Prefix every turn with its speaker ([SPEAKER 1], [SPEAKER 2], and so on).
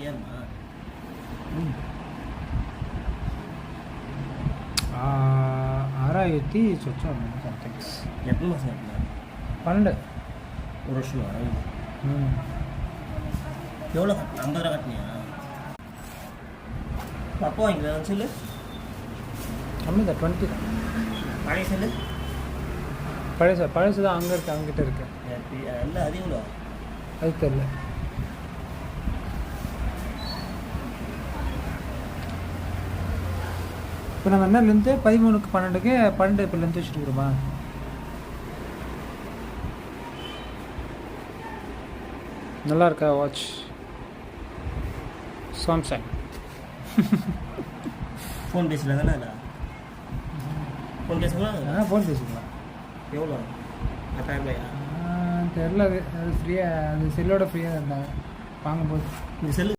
[SPEAKER 1] ஏறுமா?
[SPEAKER 2] 6000 சொச்சம் சம்திங்.
[SPEAKER 1] எத்தனை மாதம் இருக்குண்ணா?
[SPEAKER 2] 12.
[SPEAKER 1] ஒரு வருஷம். எவ்வளோ கட்டினா? 50 ரூபா கட்டினியா? அப்போ வாங்கிக்கலாம் சொல்லு.
[SPEAKER 2] கம்மி தான், 20 தான்.
[SPEAKER 1] பழைய சொல்லு.
[SPEAKER 2] பழசு தான் அங்கே இருக்கு, அங்கிட்ட இருக்கு.
[SPEAKER 1] இல்லை அது எவ்வளோ?
[SPEAKER 2] அது தெரியல. இப்போ நம்ம என்ன லென்த்து 13க்கு 12க்கு 12 இப்போ லென்த் வச்சுருக்குறோமா? நல்லா இருக்கா வாட்ச்? சாம்சங்.
[SPEAKER 1] ஃபோன் பேசல தானே? இல்லை ஃபோன் பேசுங்களா?
[SPEAKER 2] ஃபோன் பேசிக்கலாம்.
[SPEAKER 1] எவ்வளோ? 10,000 ரூபாயா?
[SPEAKER 2] தெரில. அது ஃப்ரீயாக, அது செல்லோட ஃப்ரீயாக இருந்தாங்க வாங்கும்போது.
[SPEAKER 1] இந்த செல்லு